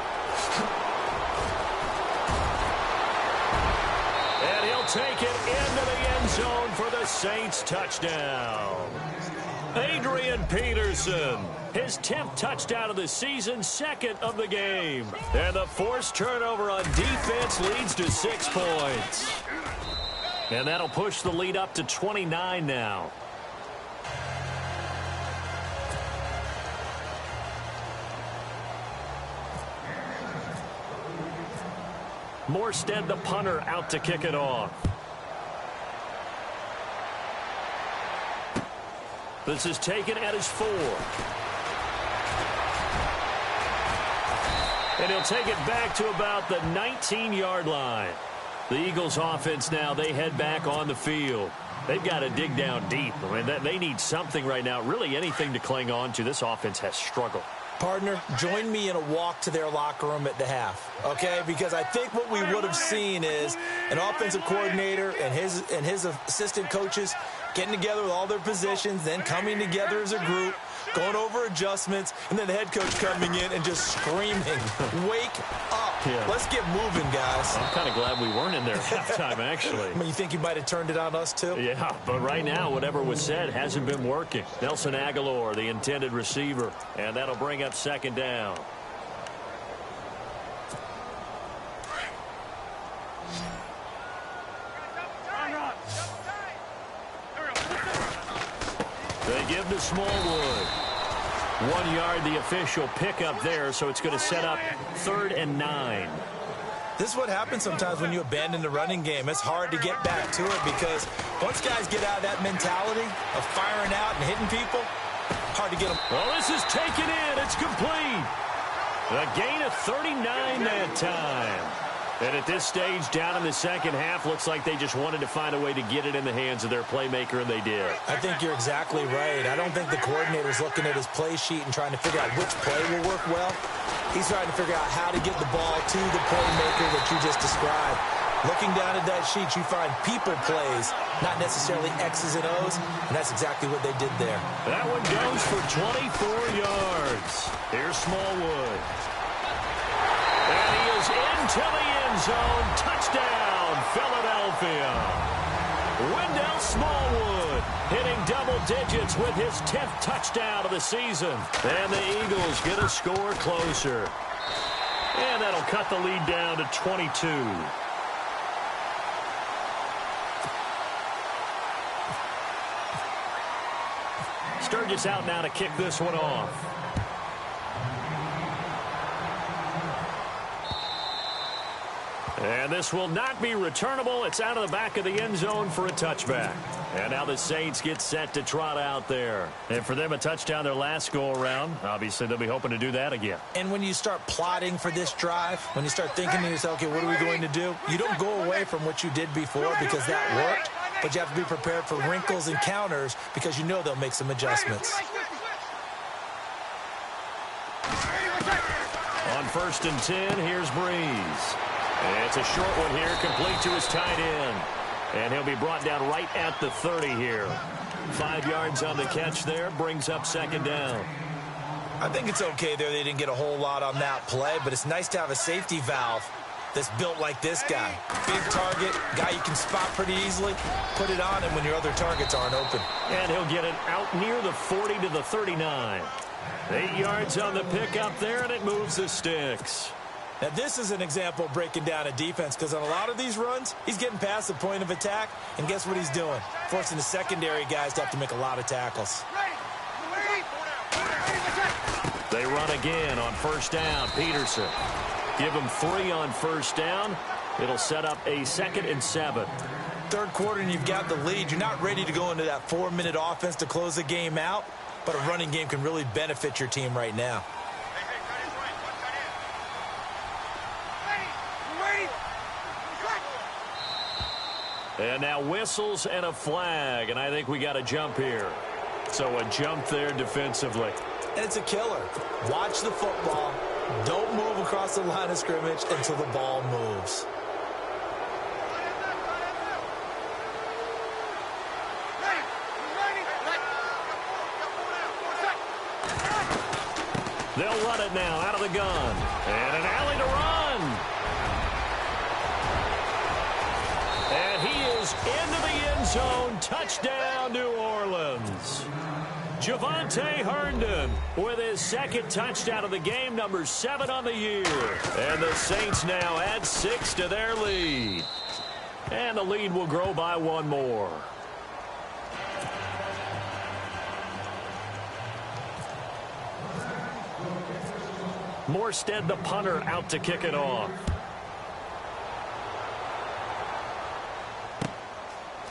And he'll take it into the end zone for the Saints touchdown. Adrian Peterson, his 10th touchdown of the season, 2nd of the game. And the forced turnover on defense leads to 6 points. And that'll push the lead up to 29 now. Morstead, the punter, out to kick it off. This is taken at his 4. And he'll take it back to about the 19-yard line. The Eagles offense now, they head back on the field. They've got to dig down deep. I mean, they need something right now, really anything to cling on to. This offense has struggled. Partner, join me in a walk to their locker room at the half, okay? Because I think what we would have seen is an offensive coordinator and his assistant coaches getting together with all their positions, then coming together as a group, going over adjustments, and then the head coach coming in and just screaming, wake up. Yeah. Let's get moving, guys. I'm kind of glad we weren't in there at halftime, actually. I mean, you think you might have turned it on us, too? Yeah, but right now, whatever was said hasn't been working. Nelson Aguilar, the intended receiver, and that'll bring up second down. They give to Smallwood. 1 yard, the official pickup there, so it's going to set up 3rd and 9. This is what happens sometimes when you abandon the running game. It's hard to get back to it because once guys get out of that mentality of firing out and hitting people, hard to get them. Well, this is taken in. It's complete. A gain of 39 that time. And at this stage, down in the second half, looks like they just wanted to find a way to get it in the hands of their playmaker, and they did. I think you're exactly right. I don't think the coordinator's looking at his play sheet and trying to figure out which play will work well. He's trying to figure out how to get the ball to the playmaker that you just described. Looking down at that sheet, you find people plays, not necessarily X's and O's, and that's exactly what they did there. That one goes for 24 yards. Here's Smallwood. And he is into the end zone. Touchdown, Philadelphia. Wendell Smallwood hitting double digits with his 10th touchdown of the season. And the Eagles get a score closer. And that'll cut the lead down to 22. Sturgis out now to kick this one off. And this will not be returnable. It's out of the back of the end zone for a touchback. And now the Saints get set to trot out there. And for them, a touchdown their last go-around. Obviously, they'll be hoping to do that again. And when you start plotting for this drive, when you start thinking to yourself, okay, what are we going to do? You don't go away from what you did before because that worked. But you have to be prepared for wrinkles and counters because you know they'll make some adjustments. On 1st and 10, here's Breeze. And it's a short one here, complete to his tight end. And he'll be brought down right at the 30 here. 5 yards on the catch there, brings up second down. I think it's okay there. They didn't get a whole lot on that play, but it's nice to have a safety valve that's built like this guy. Big target, guy you can spot pretty easily. Put it on him when your other targets aren't open. And he'll get it out near the 40 to the 39. 8 yards on the pickup there, and it moves the sticks. Now, this is an example of breaking down a defense because on a lot of these runs, he's getting past the point of attack, and guess what he's doing? Forcing the secondary guys to have to make a lot of tackles. They run again on 1st down. Peterson. Give him 3 on 1st down. It'll set up a 2nd and 7. Third quarter, and you've got the lead. You're not ready to go into that 4-minute offense to close the game out, but a running game can really benefit your team right now. And now whistles and a flag, and I think we got a jump here. So a jump there defensively. And it's a killer. Watch the football. Don't move across the line of scrimmage until the ball moves. They'll run it now out of the gun. And an alley to run. And he is into the end zone. Touchdown, New Orleans. Javonte Herndon with his 2nd touchdown of the game, number 7 on the year. And the Saints now add 6 to their lead. And the lead will grow by 1 more. Morstead, the punter, out to kick it off.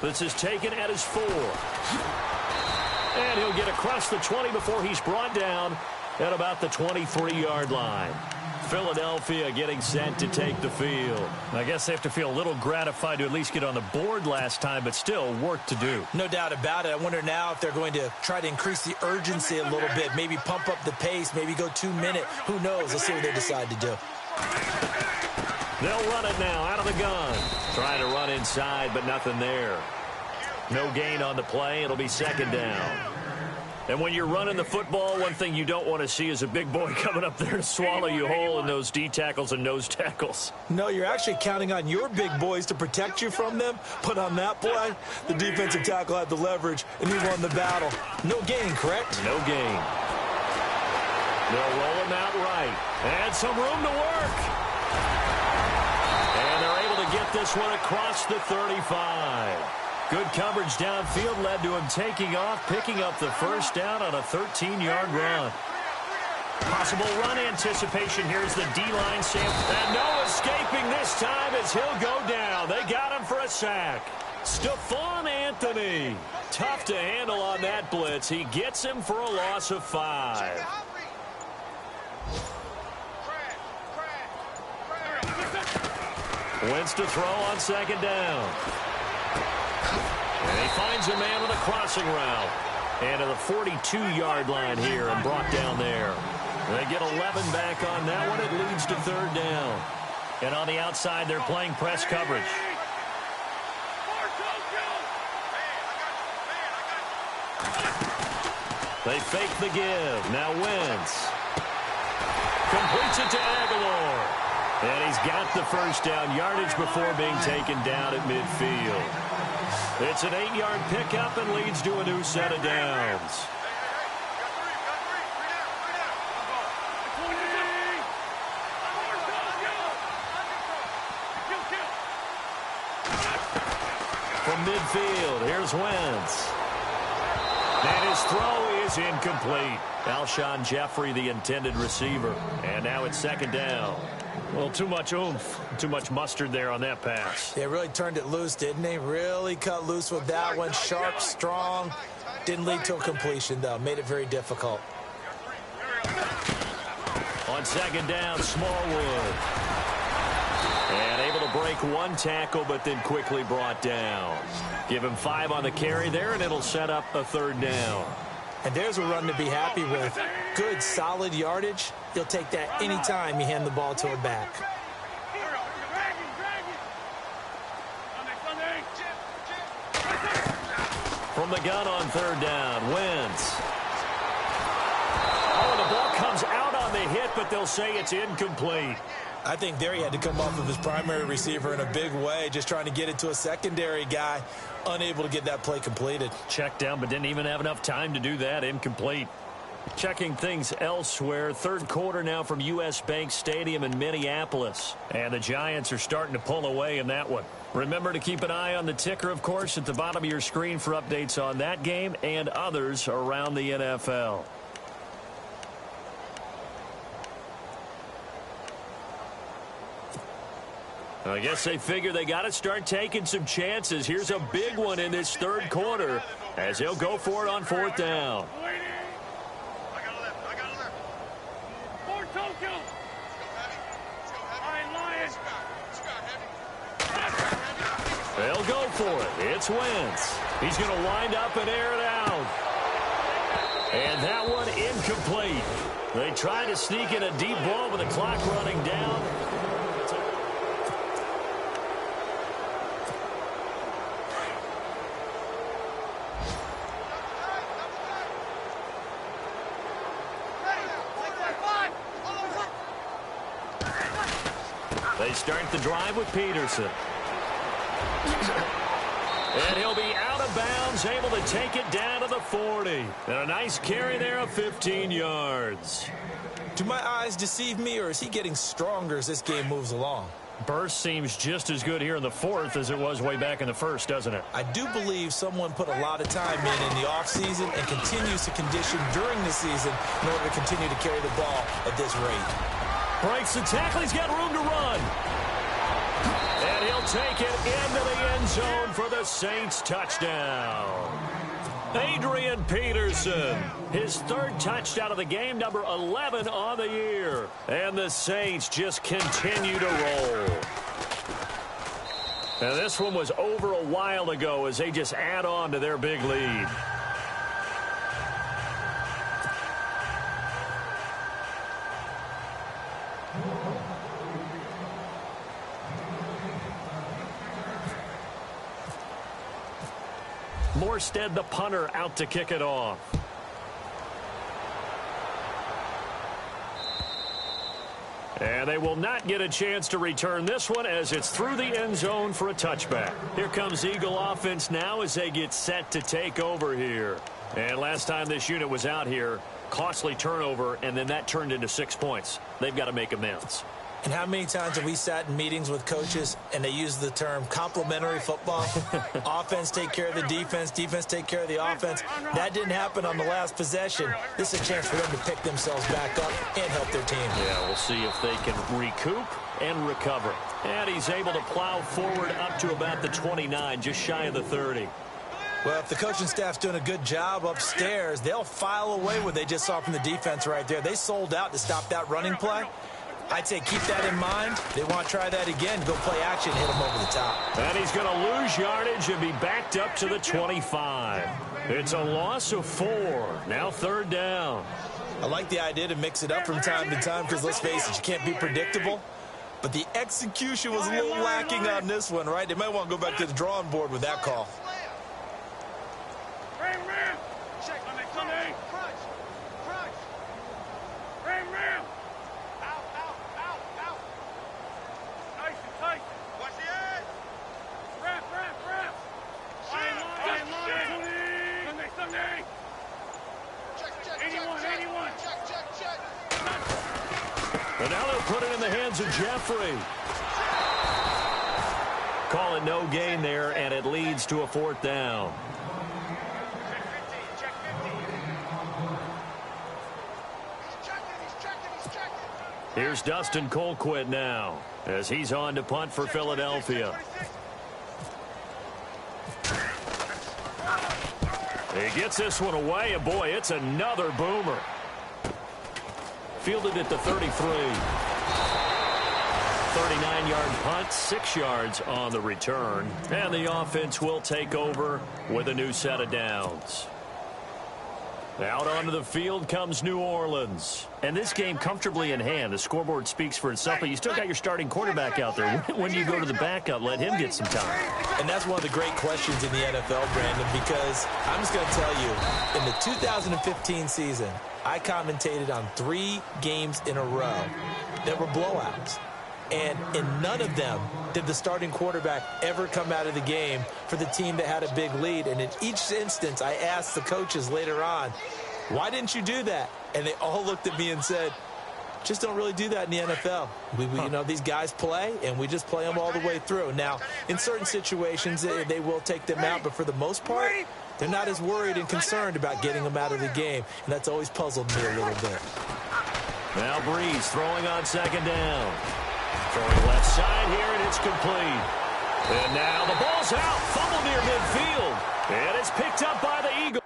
This is taken at his 4. And he'll he'll get across the 20 before he's brought down at about the 23-yard line. Philadelphia getting set to take the field. I guess they have to feel a little gratified to at least get on the board last time, but still work to do. No doubt about it. I wonder now if they're going to try to increase the urgency a little bit, maybe pump up the pace, maybe go 2 minute. Who knows? Let's see what they decide to do. They'll run it now out of the gun. Trying to run inside, but nothing there. No gain on the play. It'll be second down. And when you're running the football, one thing you don't want to see is a big boy coming up there to swallow you whole in those D tackles and nose tackles. No, you're actually counting on your big boys to protect you from them. But on that play, the defensive tackle had the leverage, and he won the battle. No gain, correct? No gain. They'll roll him out right. And some room to work. And they're able to get this one across the 35. Good coverage downfield led to him taking off, picking up the first down on a 13-yard run. Possible run anticipation. Here's the D-line, Sam. And no escaping this time as he'll go down. They got him for a sack. Stephon Anthony. Tough to handle on that blitz. He gets him for a loss of 5. Wentz to throw on second down. And he finds a man with a crossing route. And to the 42-yard line here and brought down there. They get 11 back on that one. It leads to third down. And on the outside, they're playing press coverage. They fake the give. Now Wentz completes it to Aguilar. And he's got the first down yardage before being taken down at midfield. It's an 8-yard pickup and leads to a new set of downs. From midfield, here's Wentz. And his throw is incomplete. Alshon Jeffrey, the intended receiver. And now it's second down. Well, too much oomph, too much mustard there on that pass. They really turned it loose, didn't they? Really cut loose with that one. Sharp, strong. Didn't lead to a completion, though. Made it very difficult. On second down, Smallwood. And able to break one tackle, but then quickly brought down. Give him 5 on the carry there, and it'll set up a third down. And there's a run to be happy with. Good, solid yardage. He'll take that anytime you hand the ball to a back. From the gun on third down, Wentz. Oh, the ball comes out on the hit, but they'll say it's incomplete. I think there he had to come off of his primary receiver in a big way, just trying to get it to a secondary guy. Unable to get that play completed. Checked down, but didn't even have enough time to do that. Incomplete. Checking things elsewhere. Third quarter now from U.S. Bank Stadium in Minneapolis. And the Giants are starting to pull away in that one. Remember to keep an eye on the ticker, of course, at the bottom of your screen for updates on that game and others around the NFL. I guess they figure they got to start taking some chances. Here's a big one in this third quarter as he'll go for it on fourth down. They'll go for it. It's Wentz. He's going to wind up and air it out. And that one incomplete. They try to sneak in a deep ball with the clock running down. They start the drive with Peterson. And he'll be out of bounds, able to take it down to the 40. And a nice carry there of 15 yards. Do my eyes deceive me, or is he getting stronger as this game moves along? Burst seems just as good here in the fourth as it was way back in the first, doesn't it? I do believe someone put a lot of time in the offseason and continues to condition during the season in order to continue to carry the ball at this rate. Breaks the tackle. He's got room to run. And he'll take it into the end zone for the Saints touchdown. Adrian Peterson, his third touchdown of the game, number 11 on the year. And the Saints just continue to roll. Now, this one was over a while ago as they just add on to their big lead. Morstead, the punter, out to kick it off. And they will not get a chance to return this one as it's through the end zone for a touchback. Here comes Eagle offense now as they get set to take over here. And last time this unit was out here, costly turnover, and then that turned into 6 points. They've got to make amends. And how many times have we sat in meetings with coaches and they use the term complementary football? Offense take care of the defense, defense take care of the offense. That didn't happen on the last possession. This is a chance for them to pick themselves back up and help their team. Yeah, we'll see if they can recoup and recover. And he's able to plow forward up to about the 29, just shy of the 30. Well, if the coaching staff's doing a good job upstairs, they'll file away what they just saw from the defense right there. They sold out to stop that running play. I'd say keep that in mind. They want to try that again. Go play action, hit him over the top. And he's going to lose yardage and be backed up to the 25. It's a loss of 4. Now third down. I like the idea to mix it up from time to time because, let's face it, you can't be predictable. But the execution was a little lacking on this one, right? They might want to go back to the drawing board with that call. And now they'll put it in the hands of Jeffrey. Call it no gain there, and it leads to a 4th down. Here's Dustin Colquitt now as he's on to punt for Philadelphia. He gets this one away, and boy, it's another boomer. Fielded at the 33. 39-yard punt, 6 yards on the return. And the offense will take over with a new set of downs. Out onto the field comes New Orleans. And this game comfortably in hand. The scoreboard speaks for itself, but you still got your starting quarterback out there. When do you go to the backup? Let him get some time. And that's one of the great questions in the NFL, Brandon, because I'm just going to tell you, in the 2015 season, I commentated on 3 games in a row that were blowouts. And in none of them did the starting quarterback ever come out of the game for the team that had a big lead. And in each instance, I asked the coaches later on, why didn't you do that? And they all looked at me and said, just don't really do that in the NFL. You know, these guys play, and we just play them all the way through. Now, in certain situations, they will take them out, but for the most part, they're not as worried and concerned about getting them out of the game. And that's always puzzled me a little bit. Now Breeze throwing on 2nd down. Throwing left side here, and it's complete. And now the ball's out. Fumble near midfield. And it's picked up by the Eagles.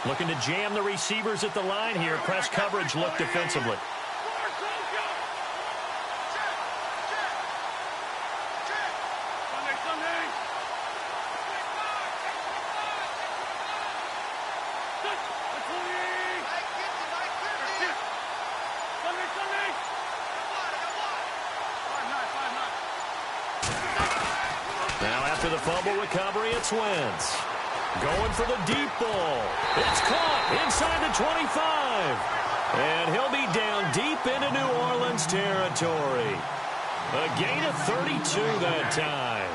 Looking to jam the receivers at the line here. Press coverage look defensively. Now after the fumble recovery, it's Wentz. Going for the deep ball. It's caught inside the 25. And he'll be down deep into New Orleans territory. A gain of 32 that time.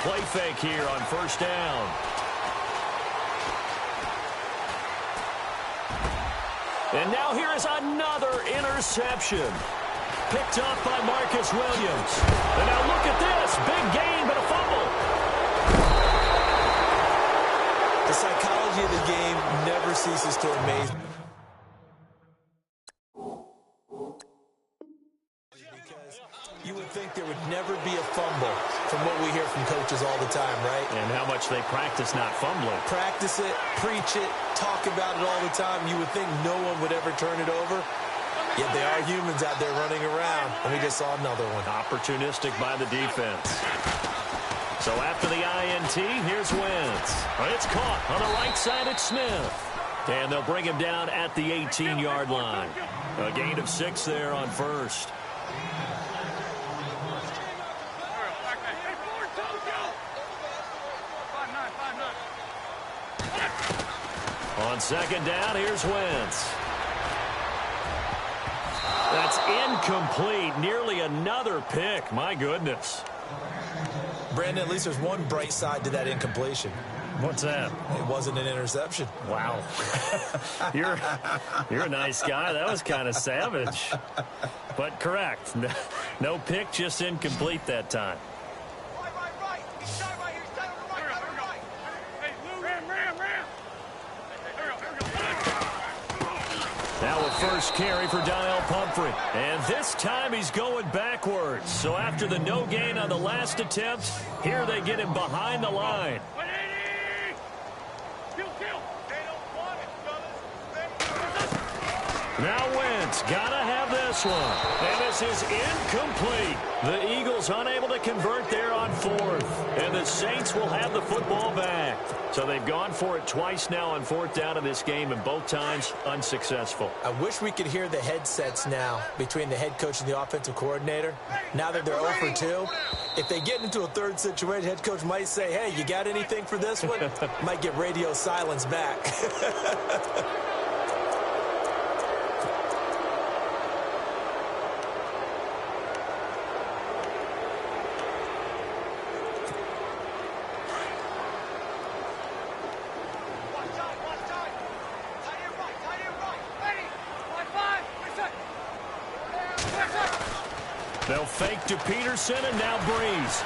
play fake here on first down. And now here is another interception. Picked up by Marcus Williams. And now look at this. Big gain, but a fumble. The psychology of the game never ceases to amaze me. Because you would think there would never be a fumble from what we hear from coaches all the time, right? And how much they practice not fumbling. Practice it, preach it, talk about it all the time. You would think no one would ever turn it over. Yet they are humans out there running around, and we just saw another one. Opportunistic by the defense. So after the INT, here's Wentz. It's caught on the right side at Smith. And they'll bring him down at the 18-yard line. A gain of 6 there on first. On second down, here's Wentz. That's incomplete. Nearly another pick. My goodness. Brandon, at least there's one bright side to that incompletion. What's that? It wasn't an interception. Wow. You're a nice guy. That was kind of savage. But correct. No pick, just incomplete that time. Now a first carry for Donnell Pumphrey. And this time he's going backwards. So after the no gain on the last attempt, here they get him behind the line. Now Wentz, gotta have this one. And this is incomplete. The Eagles unable to convert there on fourth. And the Saints will have the football back. So they've gone for it twice now on fourth down in this game, and both times unsuccessful. I wish we could hear the headsets now between the head coach and the offensive coordinator. Now that they're 0 for 2, if they get into a third situation, head coach might say, hey, you got anything for this one? Might get radio silence back. They'll fake to Peterson, and now Breeze.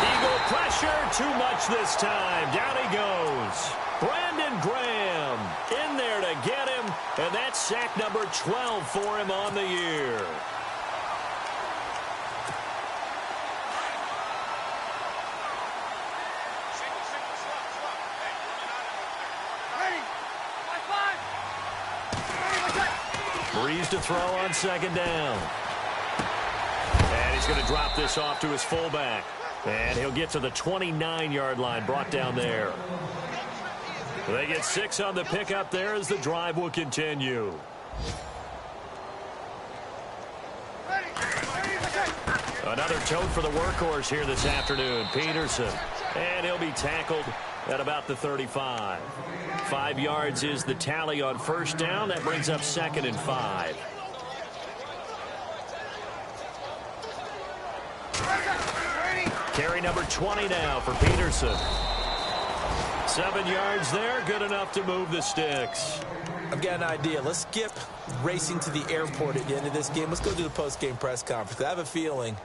Eagle pressure, too much this time. Down he goes. Brandon Graham in there to get him, and that's sack number 12 for him on the year. Breeze to throw on second down. And he's going to drop this off to his fullback. And he'll get to the 29-yard line, brought down there. They get 6 on the pickup there as the drive will continue. Another tote for the workhorse here this afternoon, Peterson. And he'll be tackled at about the 35. 5 yards is the tally on first down. That brings up 2nd and 5. Carry number 20 now for Peterson. 7 yards there, good enough to move the sticks. I've got an idea. Let's skip racing to the airport at the end of this game. Let's go do the post-game press conference. I have a feeling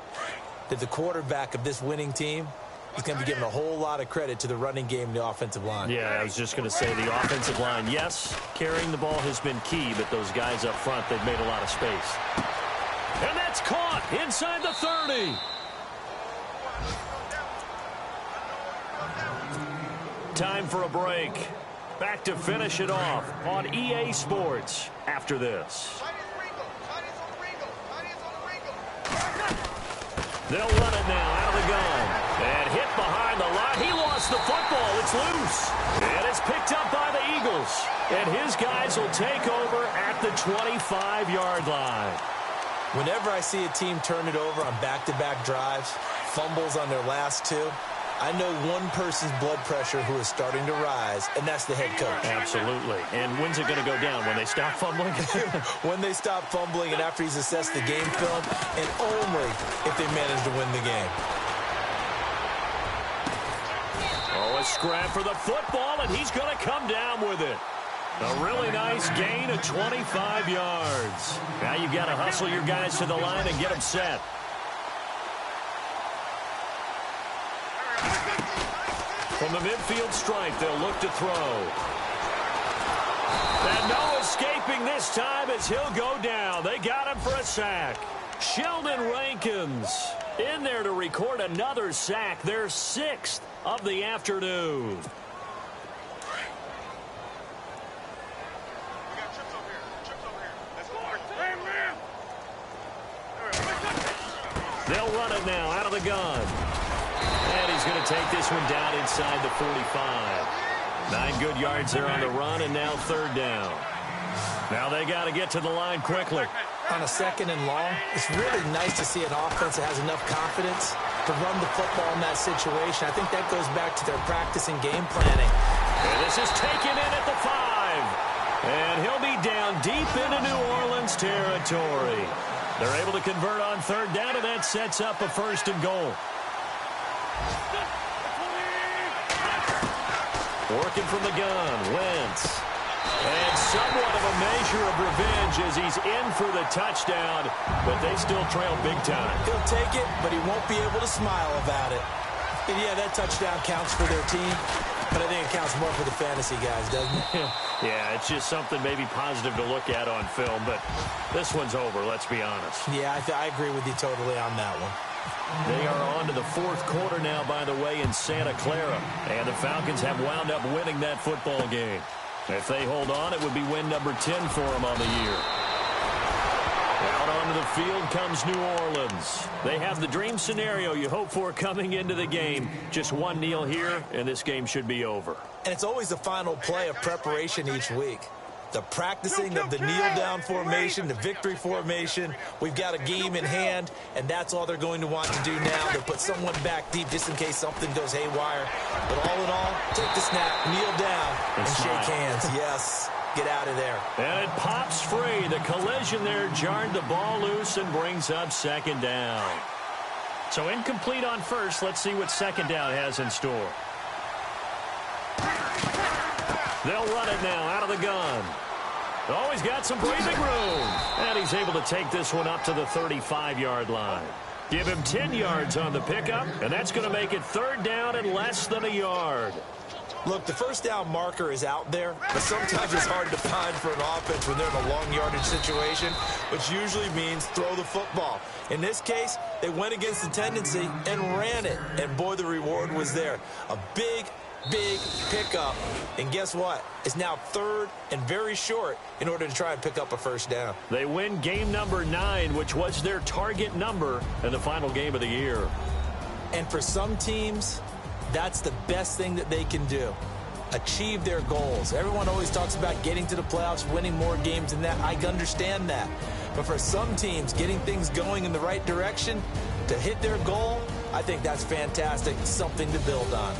that the quarterback of this winning team is going to be giving a whole lot of credit to the running game and the offensive line. Yeah, I was just going to say the offensive line, yes, carrying the ball has been key, but those guys up front, they've made a lot of space. And that's caught inside the 30. Time for a break. Back to finish it off on EA Sports after this. They'll run it now out of the gun. And hit behind the line. He lost the football. It's loose. And it's picked up by the Eagles. And his guys will take over at the 25-yard line. Whenever I see a team turn it over on back-to-back drives, fumbles on their last 2, I know one person's blood pressure who is starting to rise, and that's the head coach. Absolutely. And when's it going to go down? When they stop fumbling? When they stop fumbling and after he's assessed the game film, and only if they manage to win the game. Oh, a scrap for the football, and he's going to come down with it. A really nice gain of 25 yards. Now you've got to hustle your guys to the line and get them set. From the midfield stripe, they'll look to throw. And no escaping this time as he'll go down. They got him for a sack. Sheldon Rankins in there to record another sack, their 6th of the afternoon. They'll run it now out of the gun. And he's going to take this one down inside the 45. 9 good yards there on the run, and now 3rd down. Now they got to get to the line quickly. On a 2nd and long, it's really nice to see an offense that has enough confidence to run the football in that situation. I think that goes back to their practice and game planning. And this is taken in at the 5. And he'll be down deep into New Orleans territory. They're able to convert on 3rd down, and that sets up a 1st and goal. Working from the gun, Wentz. And somewhat of a measure of revenge as he's in for the touchdown, but they still trail big time. He'll take it, but he won't be able to smile about it. And yeah, that touchdown counts for their team, but I think it counts more for the fantasy guys, doesn't it? Yeah, it's just something maybe positive to look at on film, but this one's over, let's be honest. Yeah, I agree with you totally on that one. They are on to the 4th quarter now, by the way, in Santa Clara. And the Falcons have wound up winning that football game. If they hold on, it would be win number 10 for them on the year. Out onto the field comes New Orleans. They have the dream scenario you hope for coming into the game. Just one kneel here, and this game should be over. And it's always the final play of preparation each week. The practicing of the kneel-down formation, the victory formation. We've got a game in hand, and that's all they're going to want to do now. They'll put someone back deep just in case something goes haywire. But all in all, take the snap, kneel down, and shake hands. Yes, get out of there. And it pops free. The collision there jarred the ball loose and brings up 2nd down. So incomplete on 1st. Let's see what 2nd down has in store. They'll run it now out of the gun. Oh, he's got some breathing room. And he's able to take this one up to the 35-yard line. Give him 10 yards on the pickup, and that's going to make it 3rd down and less than a yard. Look, the 1st down marker is out there, but sometimes it's hard to find for an offense when they're in a long yardage situation, which usually means throw the football. In this case, they went against the tendency and ran it, and boy, the reward was there. A big pickup, and guess what? It's now 3rd and very short in order to try and pick up a 1st down. They win game number 9, which was their target number in the final game of the year. And for some teams, that's the best thing that they can do. Achieve their goals. Everyone always talks about getting to the playoffs, winning more games than that. I understand that. But for some teams, getting things going in the right direction to hit their goal, I think that's fantastic, something to build on.